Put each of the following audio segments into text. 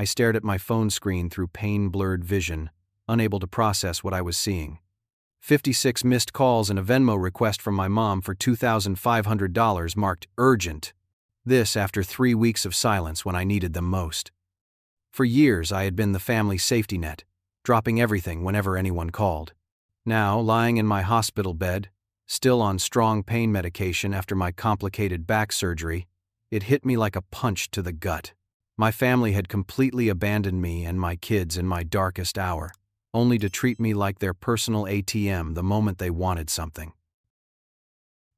I stared at my phone screen through pain-blurred vision, unable to process what I was seeing. 56 missed calls and a Venmo request from my mom for $2,500 marked urgent. This after 3 weeks of silence when I needed them most. For years I had been the family safety net, dropping everything whenever anyone called. Now, lying in my hospital bed, still on strong pain medication after my complicated back surgery, it hit me like a punch to the gut. My family had completely abandoned me and my kids in my darkest hour, only to treat me like their personal ATM the moment they wanted something.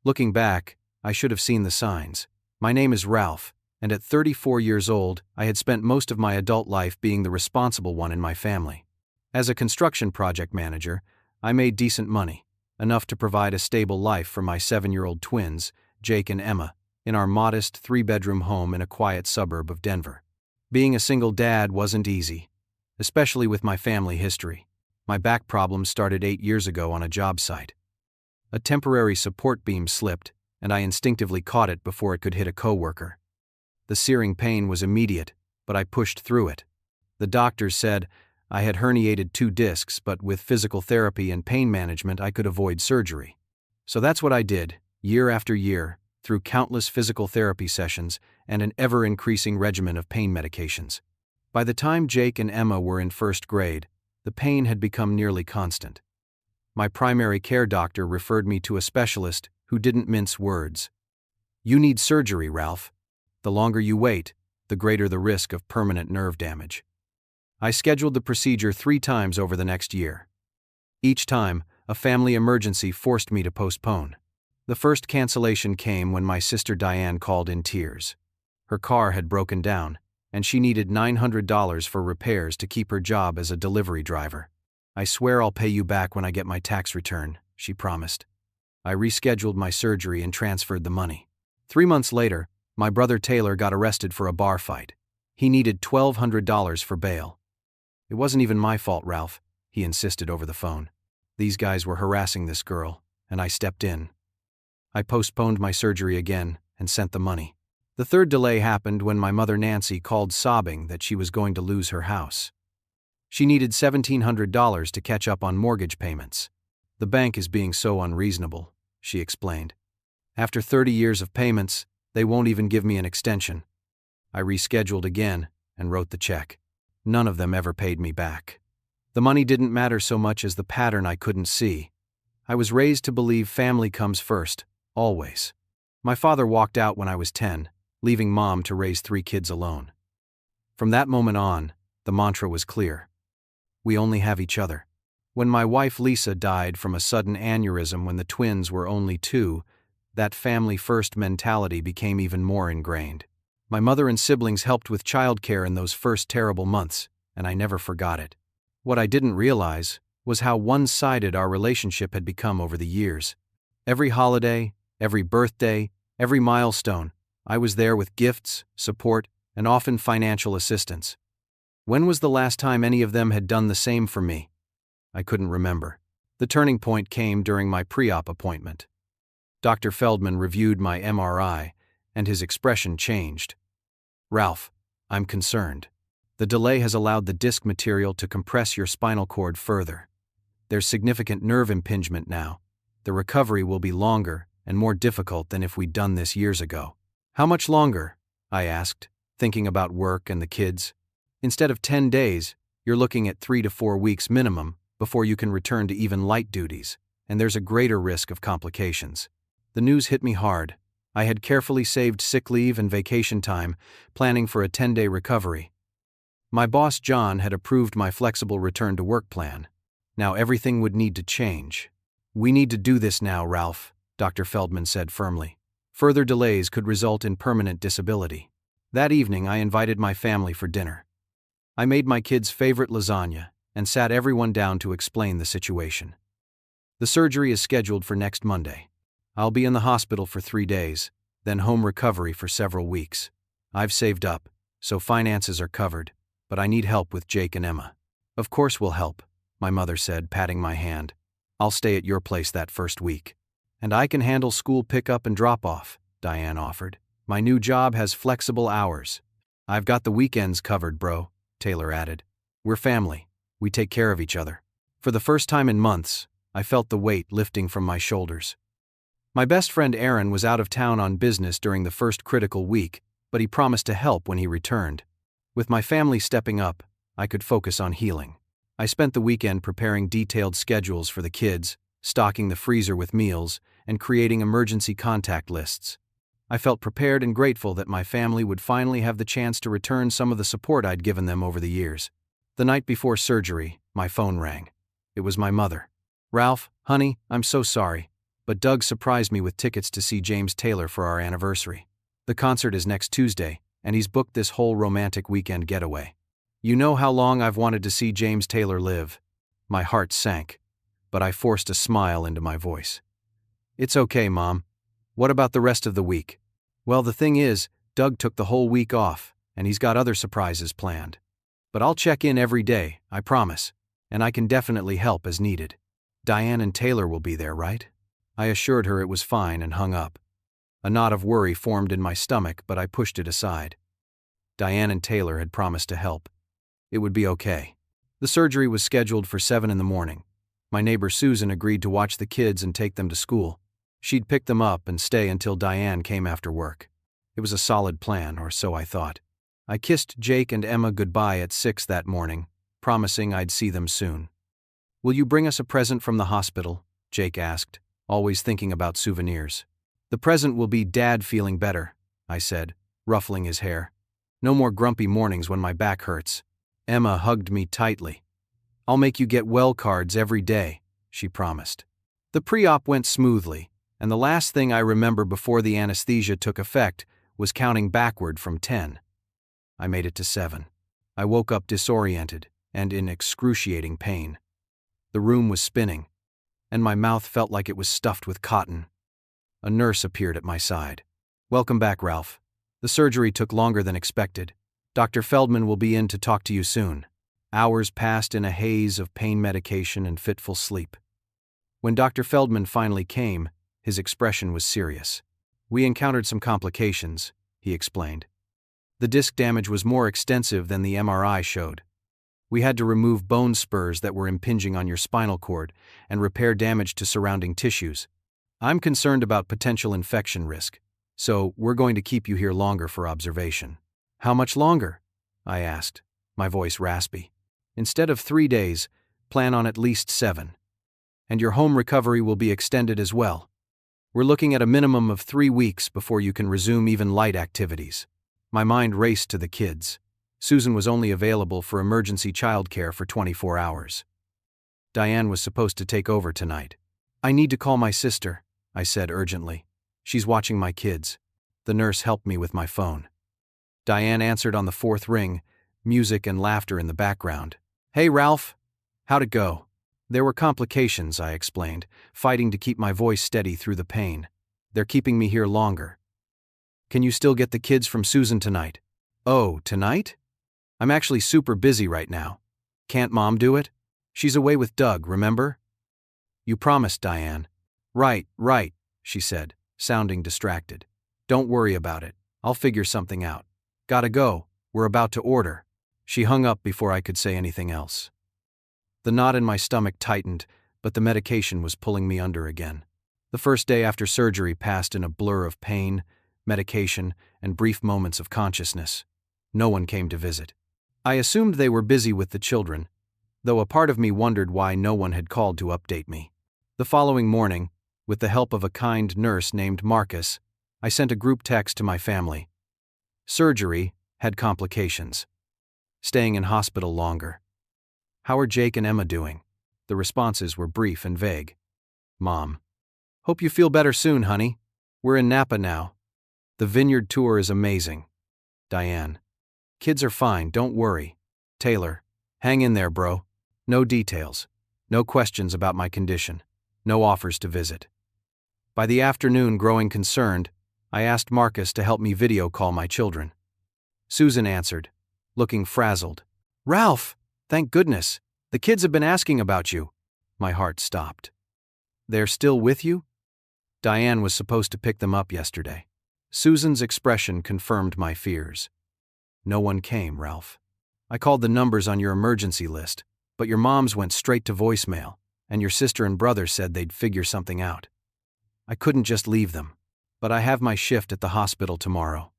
Looking back, I should have seen the signs. My name is Ralph, and at 34 years old, I had spent most of my adult life being the responsible one in my family. As a construction project manager, I made decent money, enough to provide a stable life for my 7-year-old twins, Jake and Emma, in our modest 3-bedroom home in a quiet suburb of Denver. Being a single dad wasn't easy, especially with my family history. My back problems started 8 years ago on a job site. A temporary support beam slipped, and I instinctively caught it before it could hit a coworker. The searing pain was immediate, but I pushed through it. The doctors said I had herniated 2 discs, but with physical therapy and pain management I could avoid surgery. So that's what I did, year after year, through countless physical therapy sessions and an ever-increasing regimen of pain medications. By the time Jake and Emma were in 1st grade, the pain had become nearly constant. My primary care doctor referred me to a specialist who didn't mince words. "You need surgery, Ralph. The longer you wait, the greater the risk of permanent nerve damage." I scheduled the procedure 3 times over the next year. Each time, a family emergency forced me to postpone. The first cancellation came when my sister Diane called in tears. Her car had broken down, and she needed $900 for repairs to keep her job as a delivery driver. "I swear I'll pay you back when I get my tax return," she promised. I rescheduled my surgery and transferred the money. 3 months later, my brother Taylor got arrested for a bar fight. He needed $1,200 for bail. "It wasn't even my fault, Ralph," he insisted over the phone. "These guys were harassing this girl, and I stepped in." I postponed my surgery again and sent the money. The 3rd delay happened when my mother Nancy called sobbing that she was going to lose her house. She needed $1,700 to catch up on mortgage payments. "The bank is being so unreasonable," she explained. "After 30 years of payments, they won't even give me an extension." I rescheduled again and wrote the check. None of them ever paid me back. The money didn't matter so much as the pattern I couldn't see. I was raised to believe family comes first, always. My father walked out when I was 10, leaving Mom to raise 3 kids alone. From that moment on, the mantra was clear. We only have each other. When my wife Lisa died from a sudden aneurysm when the twins were only 2, that family-first mentality became even more ingrained. My mother and siblings helped with childcare in those first terrible months, and I never forgot it. What I didn't realize was how one-sided our relationship had become over the years. Every holiday, every birthday, every milestone, I was there with gifts, support, and often financial assistance. When was the last time any of them had done the same for me? I couldn't remember. The turning point came during my pre-op appointment. Dr. Feldman reviewed my MRI, and his expression changed. "Ralph, I'm concerned. The delay has allowed the disc material to compress your spinal cord further. There's significant nerve impingement now. The recovery will be longer and more difficult than if we'd done this years ago." "How much longer?" I asked, thinking about work and the kids. "Instead of 10 days, you're looking at 3 to 4 weeks minimum before you can return to even light duties, and there's a greater risk of complications." The news hit me hard. I had carefully saved sick leave and vacation time, planning for a 10-day recovery. My boss John had approved my flexible return-to-work plan. Now everything would need to change. "We need to do this now, Ralph," Dr. Feldman said firmly. "Further delays could result in permanent disability." That evening I invited my family for dinner. I made my kids' favorite lasagna and sat everyone down to explain the situation. "The surgery is scheduled for next Monday. I'll be in the hospital for 3 days, then home recovery for several weeks. I've saved up, so finances are covered, but I need help with Jake and Emma." "Of course we'll help," my mother said, patting my hand. "I'll stay at your place that first week." "And I can handle school pickup and drop-off," Diane offered. "My new job has flexible hours. I've got the weekends covered, bro," Taylor added. We're family. We take care of each other. For the first time in months, I felt the weight lifting from my shoulders. My best friend Aaron was out of town on business during the first critical week, but he promised to help when he returned. With my family stepping up, I could focus on healing. I spent the weekend preparing detailed schedules for the kids, stocking the freezer with meals, and creating emergency contact lists. I felt prepared and grateful that my family would finally have the chance to return some of the support I'd given them over the years. The night before surgery, my phone rang. It was my mother. Ralph, honey, I'm so sorry, but Doug surprised me with tickets to see James Taylor for our anniversary. The concert is next Tuesday, and he's booked this whole romantic weekend getaway. You know how long I've wanted to see James Taylor live. My heart sank, but I forced a smile into my voice. It's okay, Mom. What about the rest of the week? Well, the thing is, Doug took the whole week off, and he's got other surprises planned. But I'll check in every day, I promise, and I can definitely help as needed. Diane and Taylor will be there, right? I assured her it was fine and hung up. A knot of worry formed in my stomach, but I pushed it aside. Diane and Taylor had promised to help. It would be okay. The surgery was scheduled for 7 in the morning. My neighbor Susan agreed to watch the kids and take them to school. She'd pick them up and stay until Diane came after work. It was a solid plan, or so I thought. I kissed Jake and Emma goodbye at 6 that morning, promising I'd see them soon. Will you bring us a present from the hospital? Jake asked, always thinking about souvenirs. The present will be Dad feeling better, I said, ruffling his hair. No more grumpy mornings when my back hurts. Emma hugged me tightly. I'll make you get well cards every day, she promised. The pre-op went smoothly, and the last thing I remember before the anesthesia took effect was counting backward from 10. I made it to 7. I woke up disoriented and in excruciating pain. The room was spinning, and my mouth felt like it was stuffed with cotton. A nurse appeared at my side. Welcome back, Ralph. The surgery took longer than expected. Dr. Feldman will be in to talk to you soon. Hours passed in a haze of pain medication and fitful sleep. When Dr. Feldman finally came, his expression was serious. We encountered some complications, he explained. The disc damage was more extensive than the MRI showed. We had to remove bone spurs that were impinging on your spinal cord and repair damage to surrounding tissues. I'm concerned about potential infection risk, so we're going to keep you here longer for observation. How much longer? I asked, my voice raspy. Instead of 3 days, plan on at least 7. And your home recovery will be extended as well. We're looking at a minimum of 3 weeks before you can resume even light activities. My mind raced to the kids. Susan was only available for emergency childcare for 24 hours. Diane was supposed to take over tonight. I need to call my sister, I said urgently. She's watching my kids. The nurse helped me with my phone. Diane answered on the 4th ring, music and laughter in the background. Hey, Ralph. How'd it go? There were complications, I explained, fighting to keep my voice steady through the pain. They're keeping me here longer. Can you still get the kids from Susan tonight? Oh, tonight? I'm actually super busy right now. Can't Mom do it? She's away with Doug, remember? You promised, Diane. Right, she said, sounding distracted. Don't worry about it. I'll figure something out. Gotta go. We're about to order. She hung up before I could say anything else. The knot in my stomach tightened, but the medication was pulling me under again. The first day after surgery passed in a blur of pain, medication, and brief moments of consciousness. No one came to visit. I assumed they were busy with the children, though a part of me wondered why no one had called to update me. The following morning, with the help of a kind nurse named Marcus, I sent a group text to my family. Surgery had complications. Staying in hospital longer. How are Jake and Emma doing? The responses were brief and vague. Mom. Hope you feel better soon, honey. We're in Napa now. The vineyard tour is amazing. Diane. Kids are fine, don't worry. Taylor. Hang in there, bro. No details. No questions about my condition. No offers to visit. By the afternoon, growing concerned, I asked Marcus to help me video call my children. Susan answered, looking frazzled. Ralph, thank goodness. The kids have been asking about you. My heart stopped. They're still with you? Diane was supposed to pick them up yesterday. Susan's expression confirmed my fears. No one came, Ralph. I called the numbers on your emergency list, but your mom's went straight to voicemail, and your sister and brother said they'd figure something out. I couldn't just leave them. But I have my shift at the hospital tomorrow.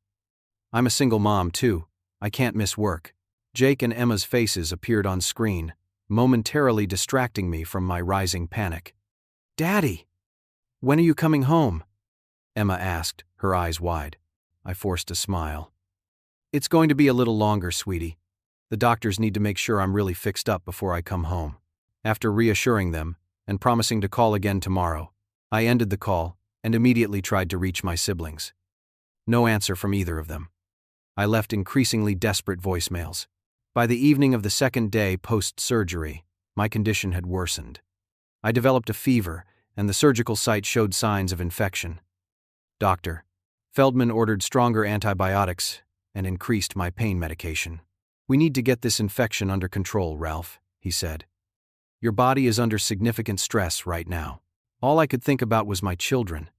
I'm a single mom, too. I can't miss work. Jake and Emma's faces appeared on screen, momentarily distracting me from my rising panic. Daddy! When are you coming home? Emma asked, her eyes wide. I forced a smile. It's going to be a little longer, sweetie. The doctors need to make sure I'm really fixed up before I come home. After reassuring them, and promising to call again tomorrow, I ended the call and immediately tried to reach my siblings. No answer from either of them. I left increasingly desperate voicemails. By the evening of the second day post-surgery, my condition had worsened. I developed a fever, and the surgical site showed signs of infection. Doctor Feldman ordered stronger antibiotics and increased my pain medication. We need to get this infection under control, Ralph, he said. Your body is under significant stress right now. All I could think about was my children.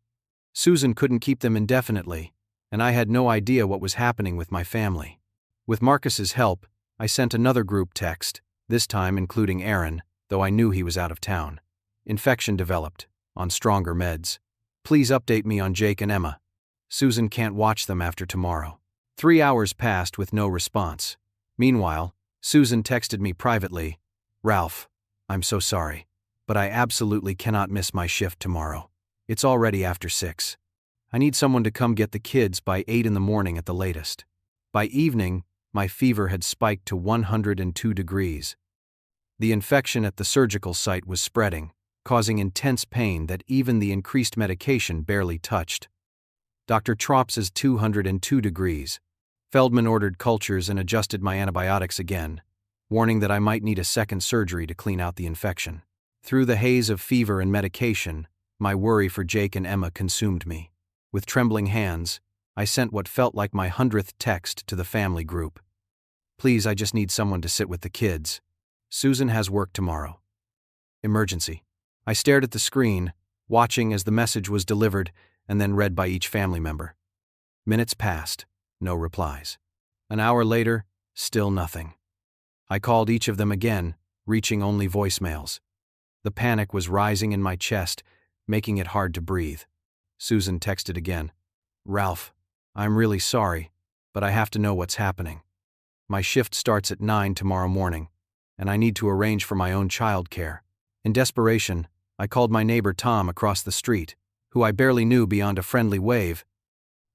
Susan couldn't keep them indefinitely, and I had no idea what was happening with my family. With Marcus's help, I sent another group text, this time including Aaron, though I knew he was out of town. Infection developed, on stronger meds. Please update me on Jake and Emma. Susan can't watch them after tomorrow. 3 hours passed with no response. Meanwhile, Susan texted me privately, Ralph, I'm so sorry, but I absolutely cannot miss my shift tomorrow. It's already after 6. I need someone to come get the kids by 8 in the morning at the latest. By evening, my fever had spiked to 102 degrees. The infection at the surgical site was spreading, causing intense pain that even the increased medication barely touched. Dr. Trops's 202 degrees. Feldman ordered cultures and adjusted my antibiotics again, warning that I might need a second surgery to clean out the infection. Through the haze of fever and medication, my worry for Jake and Emma consumed me. With trembling hands, I sent what felt like my 100th text to the family group. Please, I just need someone to sit with the kids. Susan has work tomorrow. Emergency. I stared at the screen, watching as the message was delivered and then read by each family member. Minutes passed, no replies. An hour later, still nothing. I called each of them again, reaching only voicemails. The panic was rising in my chest, making it hard to breathe. Susan texted again. Ralph, I'm really sorry, but I have to know what's happening. My shift starts at 9 tomorrow morning, and I need to arrange for my own childcare. In desperation, I called my neighbor Tom across the street, who I barely knew beyond a friendly wave.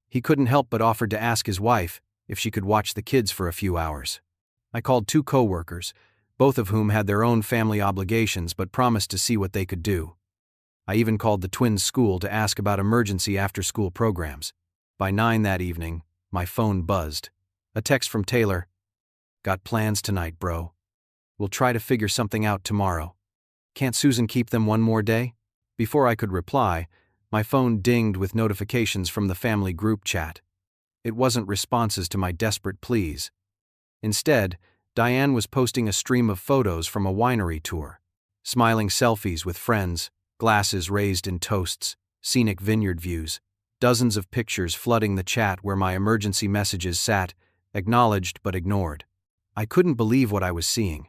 He couldn't help but offered to ask his wife if she could watch the kids for a few hours. I called 2 coworkers, both of whom had their own family obligations but promised to see what they could do. I even called the twins' school to ask about emergency after-school programs. By 9 that evening, my phone buzzed. A text from Taylor. Got plans tonight, bro. We'll try to figure something out tomorrow. Can't Susan keep them one more day? Before I could reply, my phone dinged with notifications from the family group chat. It wasn't responses to my desperate pleas. Instead, Diane was posting a stream of photos from a winery tour. Smiling selfies with friends, glasses raised in toasts, scenic vineyard views, dozens of pictures flooding the chat where my emergency messages sat, acknowledged but ignored. I couldn't believe what I was seeing.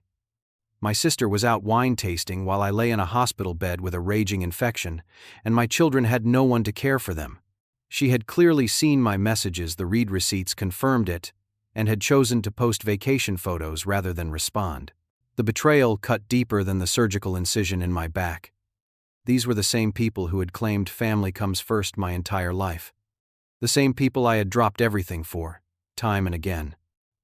My sister was out wine tasting while I lay in a hospital bed with a raging infection, and my children had no one to care for them. She had clearly seen my messages, the read receipts confirmed it, and had chosen to post vacation photos rather than respond. The betrayal cut deeper than the surgical incision in my back. These were the same people who had claimed family comes first my entire life. The same people I had dropped everything for, time and again.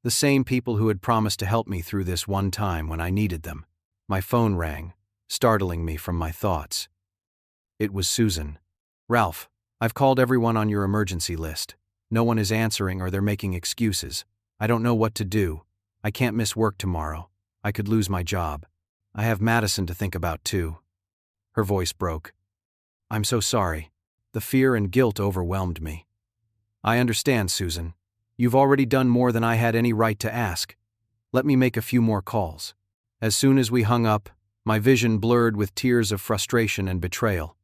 The same people who had promised to help me through this one time when I needed them. My phone rang, startling me from my thoughts. It was Susan. Ralph, I've called everyone on your emergency list. No one is answering or they're making excuses. I don't know what to do. I can't miss work tomorrow. I could lose my job. I have Madison to think about too. Her voice broke. I'm so sorry. The fear and guilt overwhelmed me. I understand, Susan. You've already done more than I had any right to ask. Let me make a few more calls. As soon as we hung up, my vision blurred with tears of frustration and betrayal.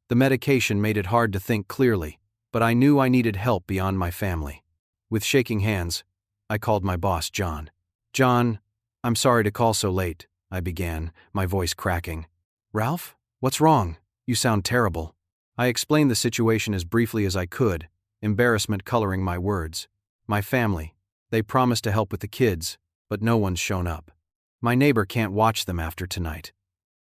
The medication made it hard to think clearly, but I knew I needed help beyond my family. With shaking hands, I called my boss, John. John, I'm sorry to call so late, I began, my voice cracking. Ralph? What's wrong? You sound terrible. I explained the situation as briefly as I could, embarrassment coloring my words. My family. They promised to help with the kids, but no one's shown up. My neighbor can't watch them after tonight.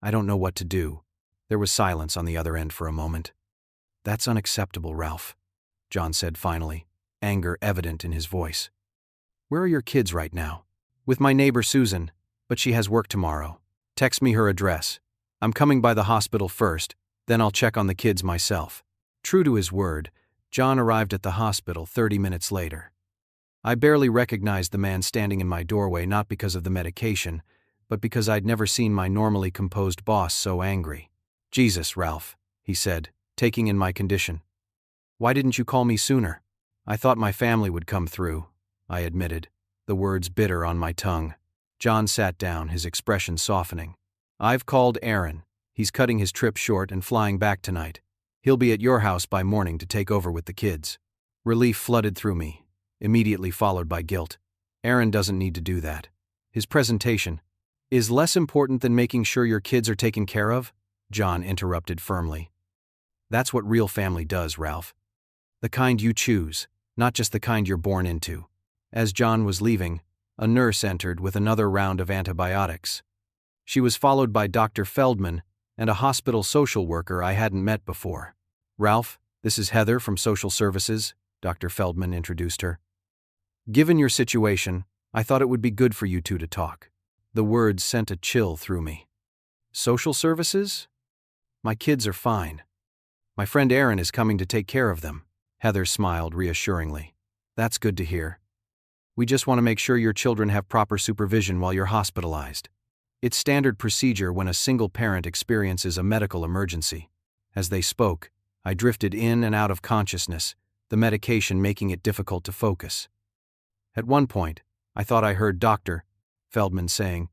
I don't know what to do. There was silence on the other end for a moment. That's unacceptable, Ralph, John said finally, anger evident in his voice. Where are your kids right now? With my neighbor Susan, but she has work tomorrow. Text me her address. I'm coming by the hospital first, then I'll check on the kids myself. True to his word, John arrived at the hospital 30 minutes later. I barely recognized the man standing in my doorway, not because of the medication, but because I'd never seen my normally composed boss so angry. Jesus, Ralph, he said, taking in my condition. Why didn't you call me sooner? I thought my family would come through, I admitted, the words bitter on my tongue. John sat down, his expression softening. I've called Aaron. He's cutting his trip short and flying back tonight. He'll be at your house by morning to take over with the kids. Relief flooded through me, immediately followed by guilt. Aaron doesn't need to do that. His presentation is less important than making sure your kids are taken care of, John interrupted firmly. That's what real family does, Ralph. The kind you choose, not just the kind you're born into. As John was leaving, a nurse entered with another round of antibiotics. She was followed by Dr. Feldman and a hospital social worker I hadn't met before. Ralph, this is Heather from Social Services, Dr. Feldman introduced her. Given your situation, I thought it would be good for you two to talk. The words sent a chill through me. Social Services? My kids are fine. My friend Aaron is coming to take care of them. Heather smiled reassuringly. That's good to hear. We just want to make sure your children have proper supervision while you're hospitalized. It's standard procedure when a single parent experiences a medical emergency. As they spoke, I drifted in and out of consciousness, the medication making it difficult to focus. At one point, I thought I heard Dr. Feldman saying,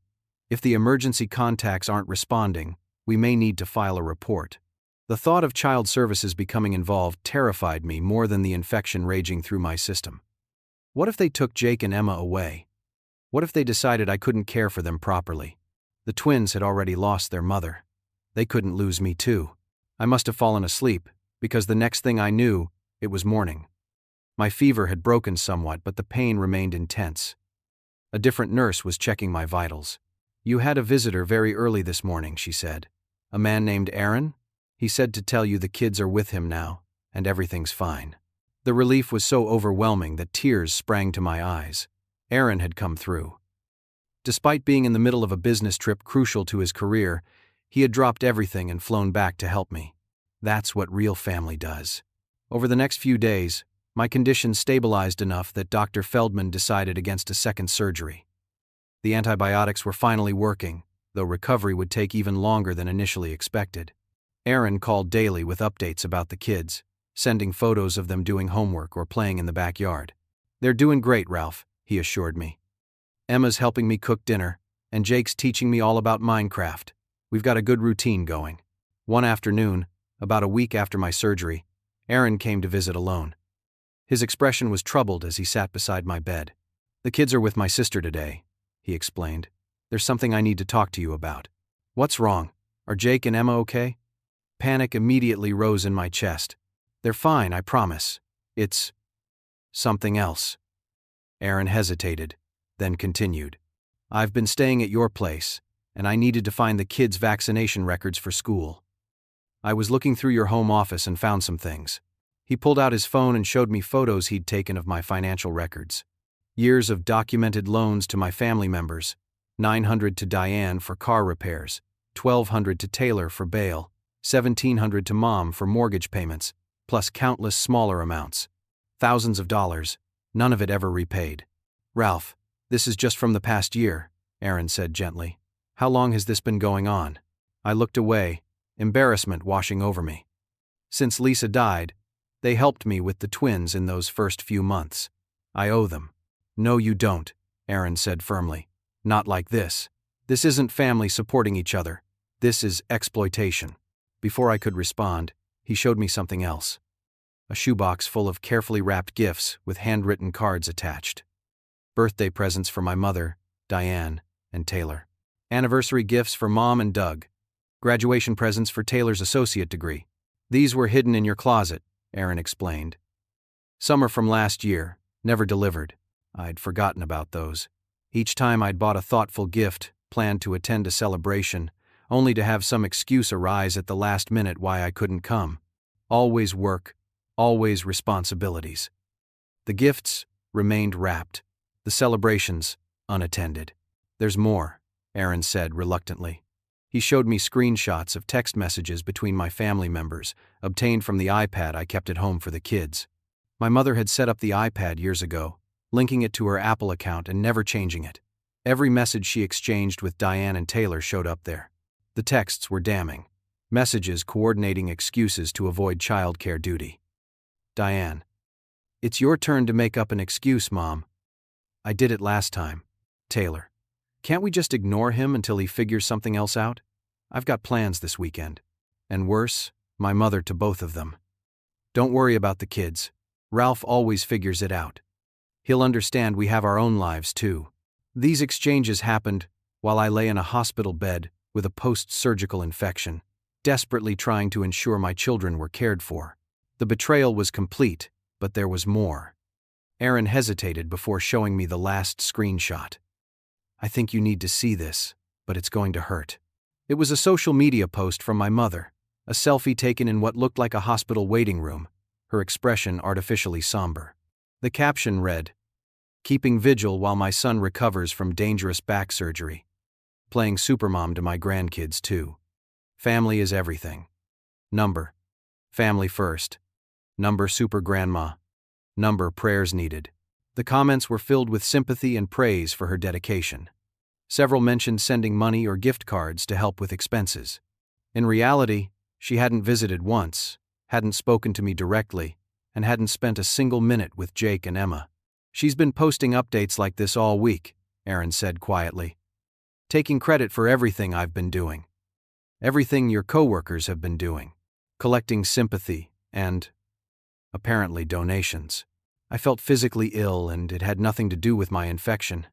if the emergency contacts aren't responding, we may need to file a report. The thought of child services becoming involved terrified me more than the infection raging through my system. What if they took Jake and Emma away? What if they decided I couldn't care for them properly? The twins had already lost their mother. They couldn't lose me too. I must have fallen asleep, because the next thing I knew, it was morning. My fever had broken somewhat, but the pain remained intense. A different nurse was checking my vitals. You had a visitor very early this morning, she said. A man named Aaron? He said to tell you the kids are with him now, and everything's fine. The relief was so overwhelming that tears sprang to my eyes. Aaron had come through. Despite being in the middle of a business trip crucial to his career, he had dropped everything and flown back to help me. That's what real family does. Over the next few days, my condition stabilized enough that Dr. Feldman decided against a second surgery. The antibiotics were finally working, though recovery would take even longer than initially expected. Aaron called daily with updates about the kids, sending photos of them doing homework or playing in the backyard. They're doing great, Ralph, he assured me. Emma's helping me cook dinner, and Jake's teaching me all about Minecraft. We've got a good routine going. One afternoon, about a week after my surgery, Aaron came to visit alone. His expression was troubled as he sat beside my bed. The kids are with my sister today, he explained. There's something I need to talk to you about. What's wrong? Are Jake and Emma okay? Panic immediately rose in my chest. They're fine, I promise. It's something else. Aaron hesitated, then continued. I've been staying at your place, and I needed to find the kids' vaccination records for school. I was looking through your home office and found some things. He pulled out his phone and showed me photos he'd taken of my financial records. Years of documented loans to my family members, $900 to Diane for car repairs, $1,200 to Taylor for bail, $1,700 to Mom for mortgage payments, plus countless smaller amounts. Thousands of dollars, none of it ever repaid. Ralph, this is just from the past year, Aaron said gently. How long has this been going on? I looked away, embarrassment washing over me. Since Lisa died, they helped me with the twins in those first few months. I owe them. No, you don't, Aaron said firmly. Not like this. This isn't family supporting each other. This is exploitation. Before I could respond, he showed me something else. A shoebox full of carefully wrapped gifts with handwritten cards attached. Birthday presents for my mother, Diane, and Taylor. Anniversary gifts for Mom and Doug. Graduation presents for Taylor's associate degree. These were hidden in your closet, Aaron explained. Some are from last year, never delivered. I'd forgotten about those. Each time I'd bought a thoughtful gift, planned to attend a celebration, only to have some excuse arise at the last minute why I couldn't come. Always work, always responsibilities. The gifts remained wrapped, the celebrations unattended. There's more, Aaron said reluctantly. He showed me screenshots of text messages between my family members, obtained from the iPad I kept at home for the kids. My mother had set up the iPad years ago, linking it to her Apple account and never changing it. Every message she exchanged with Diane and Taylor showed up there. The texts were damning. Messages coordinating excuses to avoid childcare duty. Diane. It's your turn to make up an excuse, Mom. I did it last time. Taylor. Can't we just ignore him until he figures something else out? I've got plans this weekend. And worse, my mother to both of them. Don't worry about the kids. Ralph always figures it out. He'll understand we have our own lives too. These exchanges happened while I lay in a hospital bed with a post-surgical infection, desperately trying to ensure my children were cared for. The betrayal was complete, but there was more. Aaron hesitated before showing me the last screenshot. I think you need to see this, but it's going to hurt. It was a social media post from my mother, a selfie taken in what looked like a hospital waiting room, her expression artificially somber. The caption read, "Keeping vigil while my son recovers from dangerous back surgery. Playing supermom to my grandkids too. Family is everything. Number. Family first. Number super grandma. Number prayers needed." The comments were filled with sympathy and praise for her dedication. Several mentioned sending money or gift cards to help with expenses. In reality, she hadn't visited once, hadn't spoken to me directly, and hadn't spent a single minute with Jake and Emma. She's been posting updates like this all week, Aaron said quietly. Taking credit for everything I've been doing. Everything your coworkers have been doing. Collecting sympathy and, apparently, donations. I felt physically ill and it had nothing to do with my infection.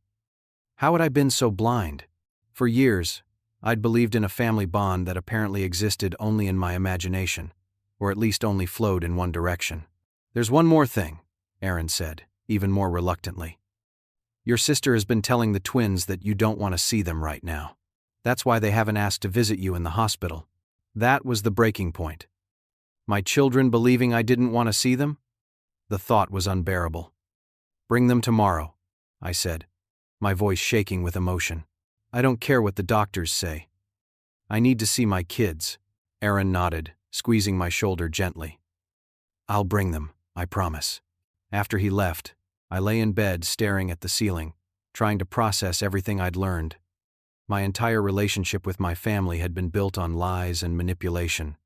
How had I been so blind? For years, I'd believed in a family bond that apparently existed only in my imagination, or at least only flowed in one direction. There's one more thing, Aaron said, even more reluctantly. Your sister has been telling the twins that you don't want to see them right now. That's why they haven't asked to visit you in the hospital. That was the breaking point. My children believing I didn't want to see them? The thought was unbearable. Bring them tomorrow, I said, my voice shaking with emotion. I don't care what the doctors say. I need to see my kids. Aaron nodded, squeezing my shoulder gently. I'll bring them, I promise. After he left, I lay in bed staring at the ceiling, trying to process everything I'd learned. My entire relationship with my family had been built on lies and manipulation.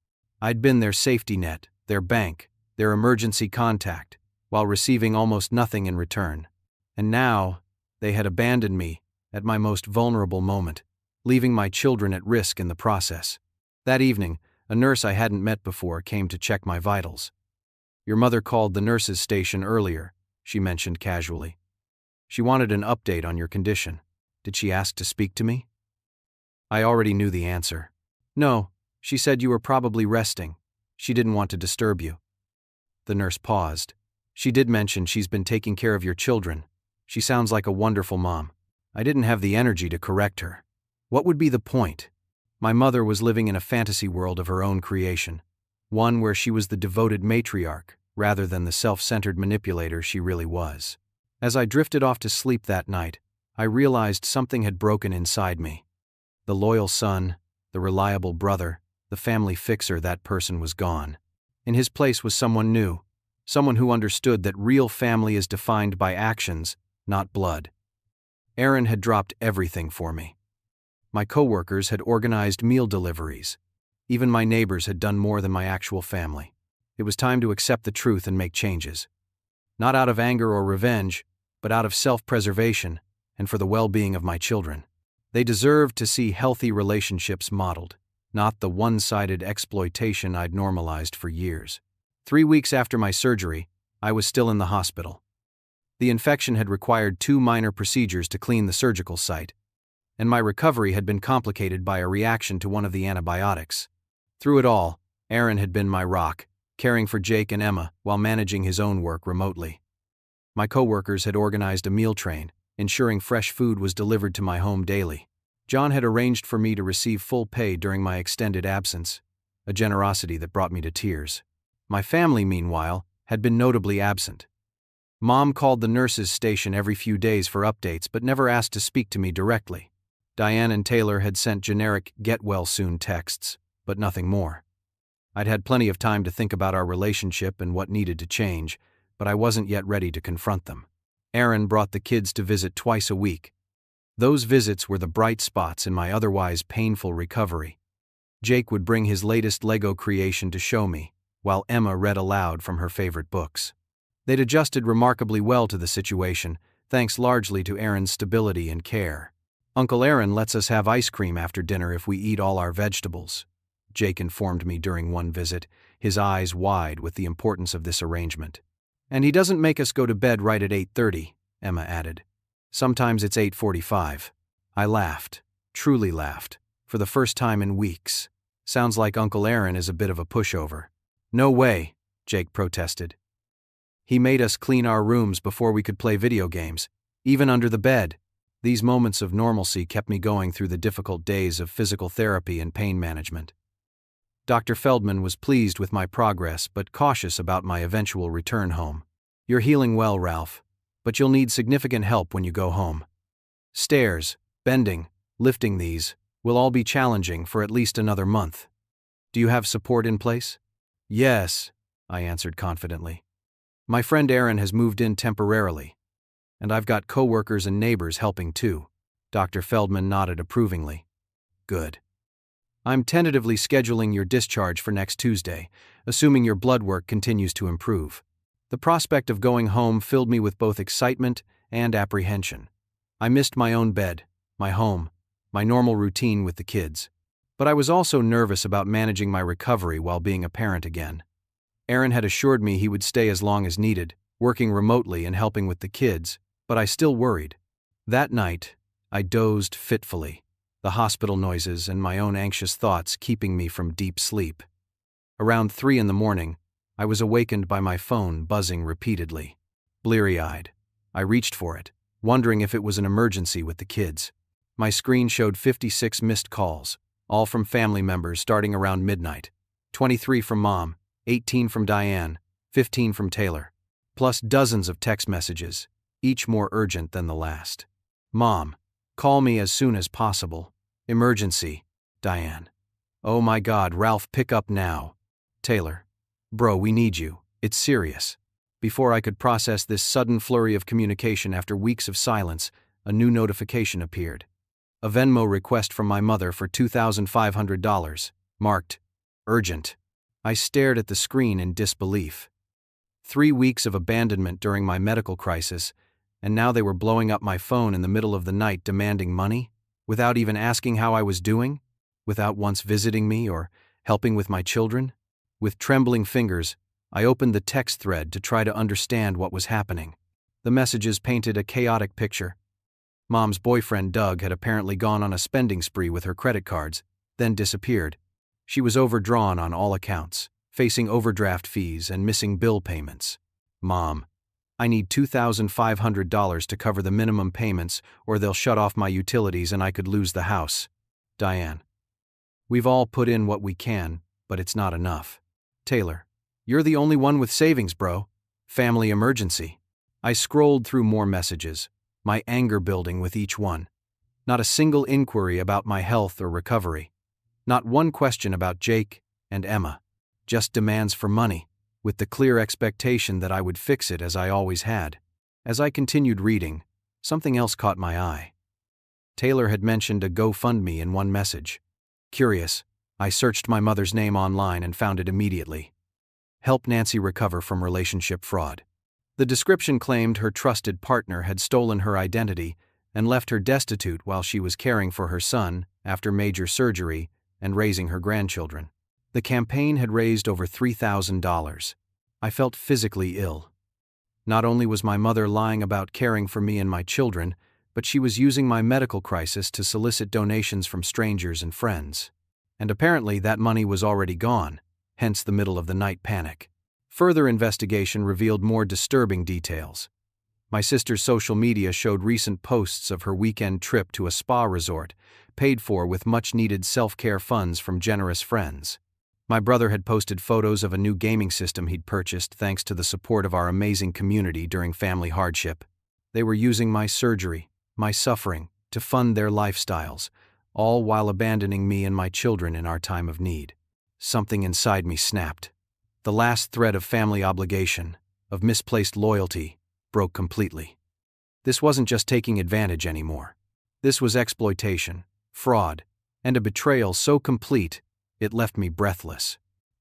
I'd been their safety net, their bank, their emergency contact, while receiving almost nothing in return. And now, they had abandoned me at my most vulnerable moment, leaving my children at risk in the process. That evening, a nurse I hadn't met before came to check my vitals. Your mother called the nurse's station earlier, she mentioned casually. She wanted an update on your condition. Did she ask to speak to me? I already knew the answer. No, she said you were probably resting. She didn't want to disturb you. The nurse paused. She did mention she's been taking care of your children. She sounds like a wonderful mom. I didn't have the energy to correct her. What would be the point? My mother was living in a fantasy world of her own creation, one where she was the devoted matriarch rather than the self-centered manipulator she really was. As I drifted off to sleep that night, I realized something had broken inside me. The loyal son, the reliable brother, the family fixer, that person was gone. In his place was someone new, someone who understood that real family is defined by actions, not blood. Aaron had dropped everything for me. My coworkers had organized meal deliveries. Even my neighbors had done more than my actual family. It was time to accept the truth and make changes. Not out of anger or revenge, but out of self-preservation and for the well-being of my children. They deserved to see healthy relationships modeled, not the one-sided exploitation I'd normalized for years. 3 weeks after my surgery, I was still in the hospital. The infection had required 2 minor procedures to clean the surgical site, and my recovery had been complicated by a reaction to one of the antibiotics. Through it all, Aaron had been my rock, caring for Jake and Emma while managing his own work remotely. My coworkers had organized a meal train, ensuring fresh food was delivered to my home daily. John had arranged for me to receive full pay during my extended absence, a generosity that brought me to tears. My family, meanwhile, had been notably absent. Mom called the nurses' station every few days for updates but never asked to speak to me directly. Diane and Taylor had sent generic get-well-soon texts, but nothing more. I'd had plenty of time to think about our relationship and what needed to change, but I wasn't yet ready to confront them. Aaron brought the kids to visit twice a week. Those visits were the bright spots in my otherwise painful recovery. Jake would bring his latest Lego creation to show me, while Emma read aloud from her favorite books. They'd adjusted remarkably well to the situation, thanks largely to Aaron's stability and care. Uncle Aaron lets us have ice cream after dinner if we eat all our vegetables, Jake informed me during one visit, his eyes wide with the importance of this arrangement. And he doesn't make us go to bed right at 8:30, Emma added. Sometimes it's 8:45. I laughed, truly laughed, for the first time in weeks. Sounds like Uncle Aaron is a bit of a pushover. No way, Jake protested. He made us clean our rooms before we could play video games, even under the bed. These moments of normalcy kept me going through the difficult days of physical therapy and pain management. Dr. Feldman was pleased with my progress but cautious about my eventual return home. You're healing well, Ralph, but you'll need significant help when you go home. Stairs, bending, lifting these, will all be challenging for at least another month. Do you have support in place? Yes, I answered confidently. My friend Aaron has moved in temporarily, and I've got coworkers and neighbors helping too. Dr. Feldman nodded approvingly. Good. I'm tentatively scheduling your discharge for next Tuesday, assuming your blood work continues to improve. The prospect of going home filled me with both excitement and apprehension. I missed my own bed, my home, my normal routine with the kids. But I was also nervous about managing my recovery while being a parent again. Aaron had assured me he would stay as long as needed, working remotely and helping with the kids, but I still worried. That night, I dozed fitfully, the hospital noises and my own anxious thoughts keeping me from deep sleep. Around 3 a.m, I was awakened by my phone buzzing repeatedly. Bleary-eyed, I reached for it, wondering if it was an emergency with the kids. My screen showed 56 missed calls, all from family members starting around midnight. 23 from Mom, 18 from Diane, 15 from Taylor, plus dozens of text messages, each more urgent than the last. Mom, call me as soon as possible. Emergency. Diane. Oh my God, Ralph, pick up now. Taylor. Bro, we need you. It's serious. Before I could process this sudden flurry of communication after weeks of silence, a new notification appeared. A Venmo request from my mother for $2,500, marked urgent. I stared at the screen in disbelief. 3 weeks of abandonment during my medical crisis, and now they were blowing up my phone in the middle of the night demanding money, without even asking how I was doing, without once visiting me or helping with my children. With trembling fingers, I opened the text thread to try to understand what was happening. The messages painted a chaotic picture. Mom's boyfriend Doug had apparently gone on a spending spree with her credit cards, then disappeared. She was overdrawn on all accounts, facing overdraft fees and missing bill payments. Mom, I need $2,500 to cover the minimum payments or they'll shut off my utilities and I could lose the house. Diane. We've all put in what we can, but it's not enough. Taylor. You're the only one with savings, bro. Family emergency. I scrolled through more messages, my anger building with each one. Not a single inquiry about my health or recovery. Not one question about Jake and Emma. Just demands for money, with the clear expectation that I would fix it as I always had. As I continued reading, something else caught my eye. Taylor had mentioned a GoFundMe in one message. Curious, I searched my mother's name online and found it immediately. Help Nancy recover from relationship fraud. The description claimed her trusted partner had stolen her identity and left her destitute while she was caring for her son after major surgery and raising her grandchildren. The campaign had raised over $3,000. I felt physically ill. Not only was my mother lying about caring for me and my children, but she was using my medical crisis to solicit donations from strangers and friends. And apparently that money was already gone, hence the middle of the night panic. Further investigation revealed more disturbing details. My sister's social media showed recent posts of her weekend trip to a spa resort, paid for with much-needed self-care funds from generous friends. My brother had posted photos of a new gaming system he'd purchased thanks to the support of our amazing community during family hardship. They were using my surgery, my suffering, to fund their lifestyles, all while abandoning me and my children in our time of need. Something inside me snapped. The last thread of family obligation, of misplaced loyalty, broke completely. This wasn't just taking advantage anymore. This was exploitation, fraud, and a betrayal so complete, it left me breathless.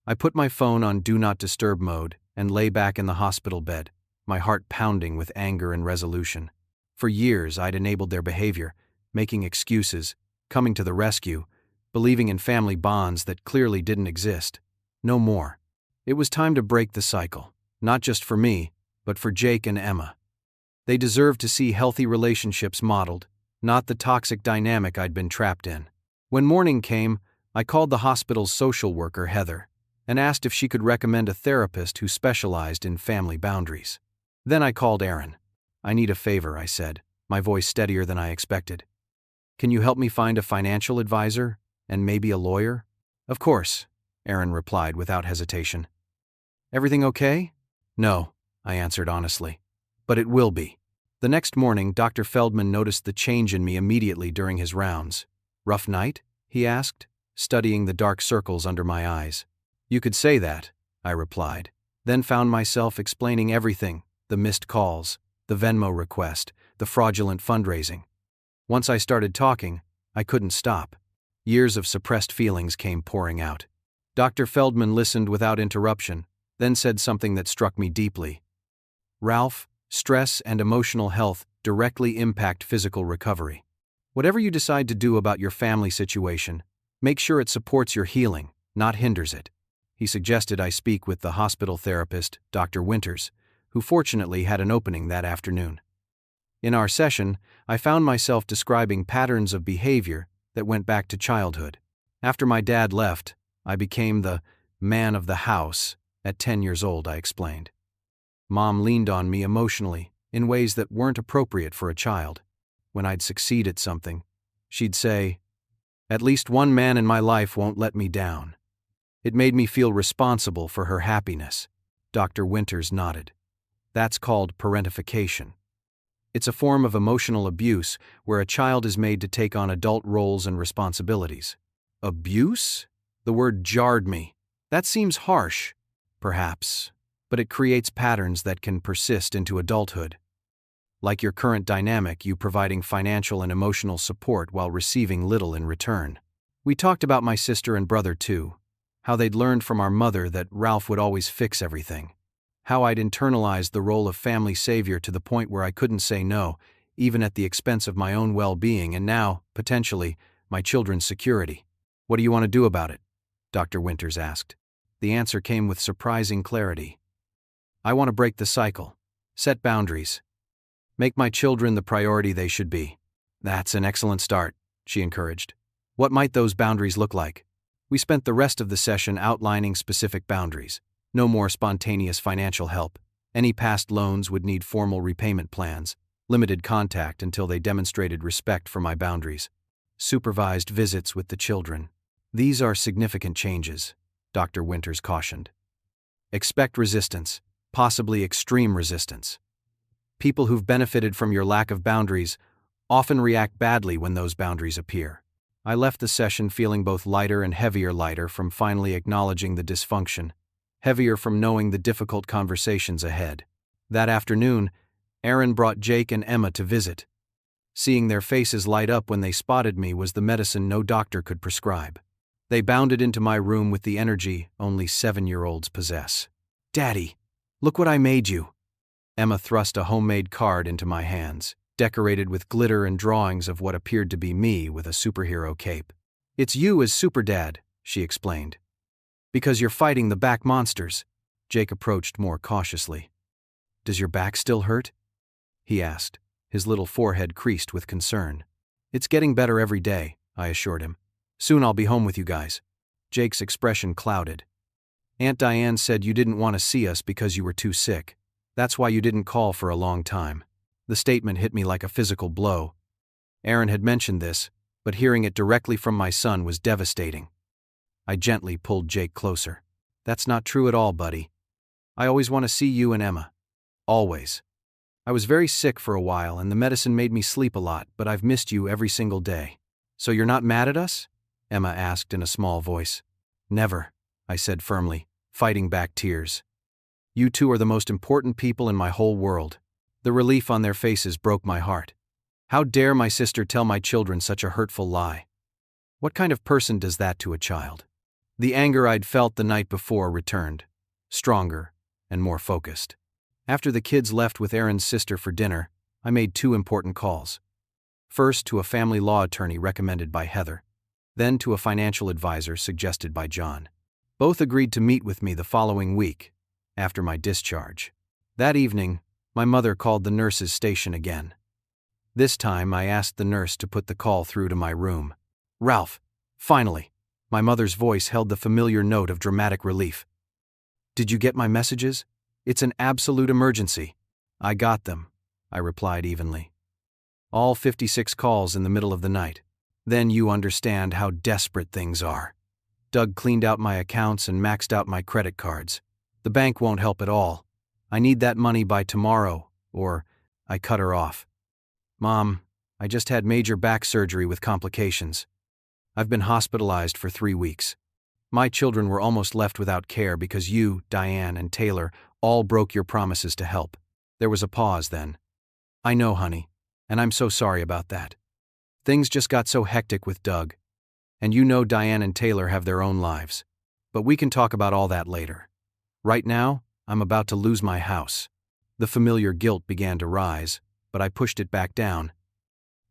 I put my phone on Do Not Disturb mode and lay back in the hospital bed, my heart pounding with anger and resolution. For years I'd enabled their behavior, making excuses, coming to the rescue, believing in family bonds that clearly didn't exist. No more. It was time to break the cycle, not just for me, but for Jake and Emma. They deserved to see healthy relationships modeled, not the toxic dynamic I'd been trapped in. When morning came, I called the hospital's social worker, Heather, and asked if she could recommend a therapist who specialized in family boundaries. Then I called Aaron. "I need a favor," I said, my voice steadier than I expected. "Can you help me find a financial advisor, and maybe a lawyer?" "Of course," Aaron replied without hesitation. "Everything okay?" "No," I answered honestly. "But it will be." The next morning, Dr. Feldman noticed the change in me immediately during his rounds. "Rough night?" he asked, studying the dark circles under my eyes. "You could say that," I replied, then found myself explaining everything: the missed calls, the Venmo request, the fraudulent fundraising. Once I started talking, I couldn't stop. Years of suppressed feelings came pouring out. Dr. Feldman listened without interruption, then said something that struck me deeply. "Ralph, stress and emotional health directly impact physical recovery. Whatever you decide to do about your family situation, make sure it supports your healing, not hinders it." He suggested I speak with the hospital therapist, Dr. Winters, who fortunately had an opening that afternoon. In our session, I found myself describing patterns of behavior that went back to childhood. After my dad left, I became the man of the house at 10 years old, I explained. Mom leaned on me emotionally in ways that weren't appropriate for a child. When I'd succeed at something, she'd say, "At least one man in my life won't let me down." It made me feel responsible for her happiness. Dr. Winters nodded. "That's called parentification. It's a form of emotional abuse where a child is made to take on adult roles and responsibilities." Abuse? The word jarred me. That seems harsh, perhaps, but it creates patterns that can persist into adulthood. Like your current dynamic, you providing financial and emotional support while receiving little in return. We talked about my sister and brother too, how they'd learned from our mother that Ralph would always fix everything. How I'd internalized the role of family savior to the point where I couldn't say no, even at the expense of my own well-being and now, potentially, my children's security. "What do you want to do about it?" Dr. Winters asked. The answer came with surprising clarity. "I want to break the cycle, set boundaries, make my children the priority they should be." "That's an excellent start," she encouraged. "What might those boundaries look like?" We spent the rest of the session outlining specific boundaries. No more spontaneous financial help. Any past loans would need formal repayment plans. Limited contact until they demonstrated respect for my boundaries. Supervised visits with the children. "These are significant changes," Dr. Winters cautioned. "Expect resistance, possibly extreme resistance. People who've benefited from your lack of boundaries often react badly when those boundaries appear." I left the session feeling both lighter and heavier from finally acknowledging the dysfunction, heavier from knowing the difficult conversations ahead. That afternoon, Aaron brought Jake and Emma to visit. Seeing their faces light up when they spotted me was the medicine no doctor could prescribe. They bounded into my room with the energy only 7-year-olds possess. "Daddy, look what I made you." Emma thrust a homemade card into my hands, decorated with glitter and drawings of what appeared to be me with a superhero cape. "It's you as Super Dad," she explained. "Because you're fighting the back monsters." Jake approached more cautiously. Does your back still hurt?" he asked, his little forehead creased with concern. "It's getting better every day," I assured him. "Soon I'll be home with you guys." Jake's expression clouded. "Aunt Diane said you didn't want to see us because you were too sick. That's why you didn't call for a long time." The statement hit me like a physical blow. Aaron had mentioned this, but hearing it directly from my son was devastating. I gently pulled Jake closer. "That's not true at all, buddy. I always want to see you and Emma. Always. I was very sick for a while and the medicine made me sleep a lot, but I've missed you every single day." "So you're not mad at us?" Emma asked in a small voice. "Never," I said firmly, fighting back tears. "You two are the most important people in my whole world." The relief on their faces broke my heart. How dare my sister tell my children such a hurtful lie? What kind of person does that to a child? The anger I'd felt the night before returned, stronger and more focused. After the kids left with Aaron's sister for dinner, I made 2 important calls. First to a family law attorney recommended by Heather, then to a financial advisor suggested by John. Both agreed to meet with me the following week, after my discharge. That evening, my mother called the nurse's station again. This time I asked the nurse to put the call through to my room. "Ralph, finally!" My mother's voice held the familiar note of dramatic relief. "Did you get my messages? It's an absolute emergency." "I got them," I replied evenly. "All 56 calls in the middle of the night. Then you understand how desperate things are. Doug cleaned out my accounts and maxed out my credit cards. The bank won't help at all. I need that money by tomorrow, or..." I cut her off. "Mom, I just had major back surgery with complications. I've been hospitalized for 3 weeks. My children were almost left without care because you, Diane, and Taylor all broke your promises to help." There was a pause then. "I know, honey, and I'm so sorry about that. Things just got so hectic with Doug. And you know Diane and Taylor have their own lives. But we can talk about all that later. Right now, I'm about to lose my house." The familiar guilt began to rise, but I pushed it back down.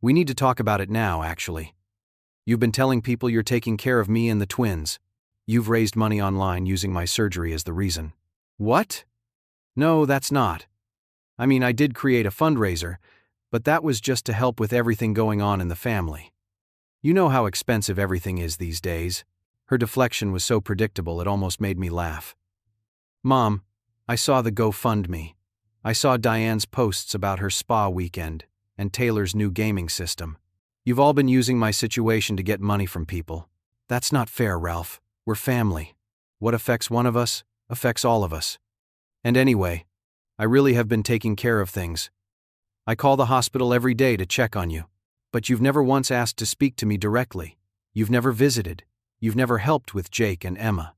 "We need to talk about it now, actually. You've been telling people you're taking care of me and the twins. You've raised money online using my surgery as the reason." "What?" "No, that's not. I mean, I did create a fundraiser, but that was just to help with everything going on in the family. You know how expensive everything is these days." Her deflection was so predictable it almost made me laugh. "Mom, I saw the GoFundMe. I saw Diane's posts about her spa weekend and Taylor's new gaming system. You've all been using my situation to get money from people. That's not fair, Ralph. We're family. What affects one of us affects all of us. And anyway, I really have been taking care of things. I call the hospital every day to check on you. But you've never once asked to speak to me directly. You've never visited. You've never helped with Jake and Emma.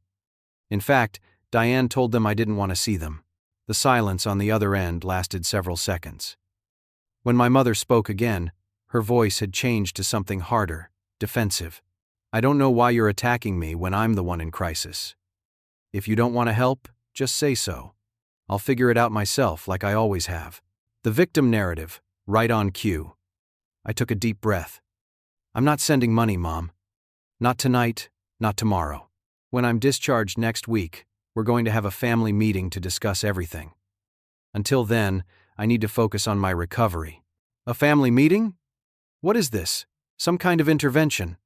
In fact, Diane told them I didn't want to see them." The silence on the other end lasted several seconds. When my mother spoke again, her voice had changed to something harder, defensive. "I don't know why you're attacking me when I'm the one in crisis. If you don't want to help, just say so. I'll figure it out myself like I always have." The victim narrative, right on cue. I took a deep breath. "I'm not sending money, Mom. Not tonight, not tomorrow. When I'm discharged next week, we're going to have a family meeting to discuss everything. Until then, I need to focus on my recovery." "A family meeting? What is this? Some kind of intervention?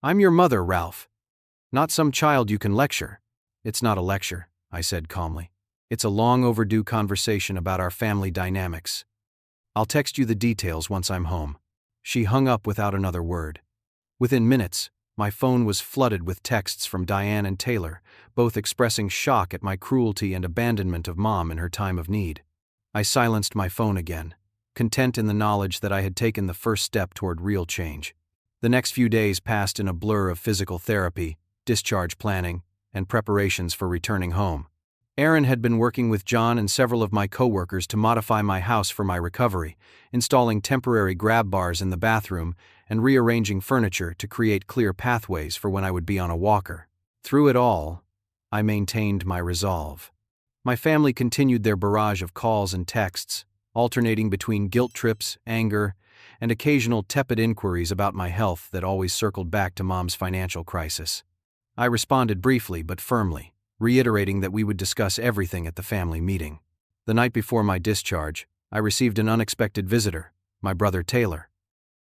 I'm your mother, Ralph. Not some child you can lecture." "It's not a lecture," I said calmly. "It's a long overdue conversation about our family dynamics. I'll text you the details once I'm home." She hung up without another word. Within minutes, my phone was flooded with texts from Diane and Taylor, both expressing shock at my cruelty and abandonment of Mom in her time of need. I silenced my phone again, content in the knowledge that I had taken the first step toward real change. The next few days passed in a blur of physical therapy, discharge planning, and preparations for returning home. Aaron had been working with John and several of my coworkers to modify my house for my recovery, installing temporary grab bars in the bathroom and rearranging furniture to create clear pathways for when I would be on a walker. Through it all, I maintained my resolve. My family continued their barrage of calls and texts, alternating between guilt trips, anger, and occasional tepid inquiries about my health that always circled back to Mom's financial crisis. I responded briefly but firmly, reiterating that we would discuss everything at the family meeting. The night before my discharge, I received an unexpected visitor, my brother Taylor.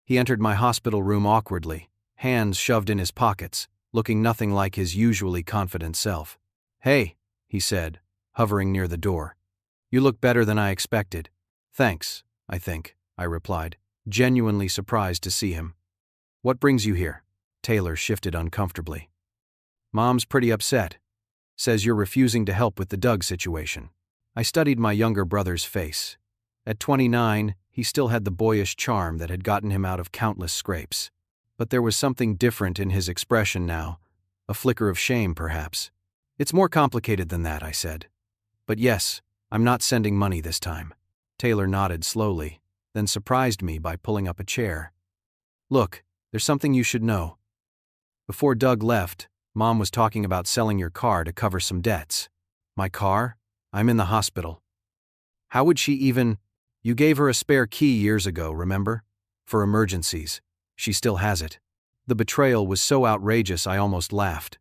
He entered my hospital room awkwardly, hands shoved in his pockets, looking nothing like his usually confident self. "Hey," he said, hovering near the door. "You look better than I expected." "Thanks, I think," I replied, genuinely surprised to see him. "What brings you here?" Taylor shifted uncomfortably. "Mom's pretty upset. Says you're refusing to help with the Doug situation." I studied my younger brother's face. At 29, he still had the boyish charm that had gotten him out of countless scrapes. But there was something different in his expression now, a flicker of shame perhaps. "It's more complicated than that," I said. "But yes, I'm not sending money this time." Taylor nodded slowly, then surprised me by pulling up a chair. "Look, there's something you should know. Before Doug left, Mom was talking about selling your car to cover some debts." "My car? I'm in the hospital." "How would she even—" "You gave her a spare key years ago, remember? For emergencies. She still has it." The betrayal was so outrageous I almost laughed.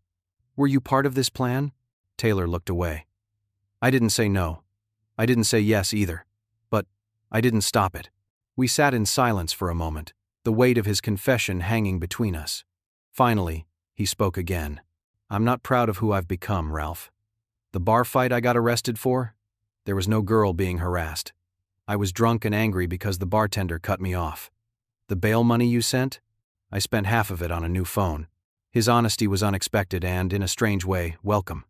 "Were you part of this plan?" Taylor looked away. I didn't say no. I didn't say yes either. But I didn't stop it. We sat in silence for a moment, the weight of his confession hanging between us. Finally, he spoke again. "I'm not proud of who I've become, Ralph. The bar fight I got arrested for? There was no girl being harassed. I was drunk and angry because the bartender cut me off. The bail money you sent? I spent half of it on a new phone." His honesty was unexpected and, in a strange way, welcome.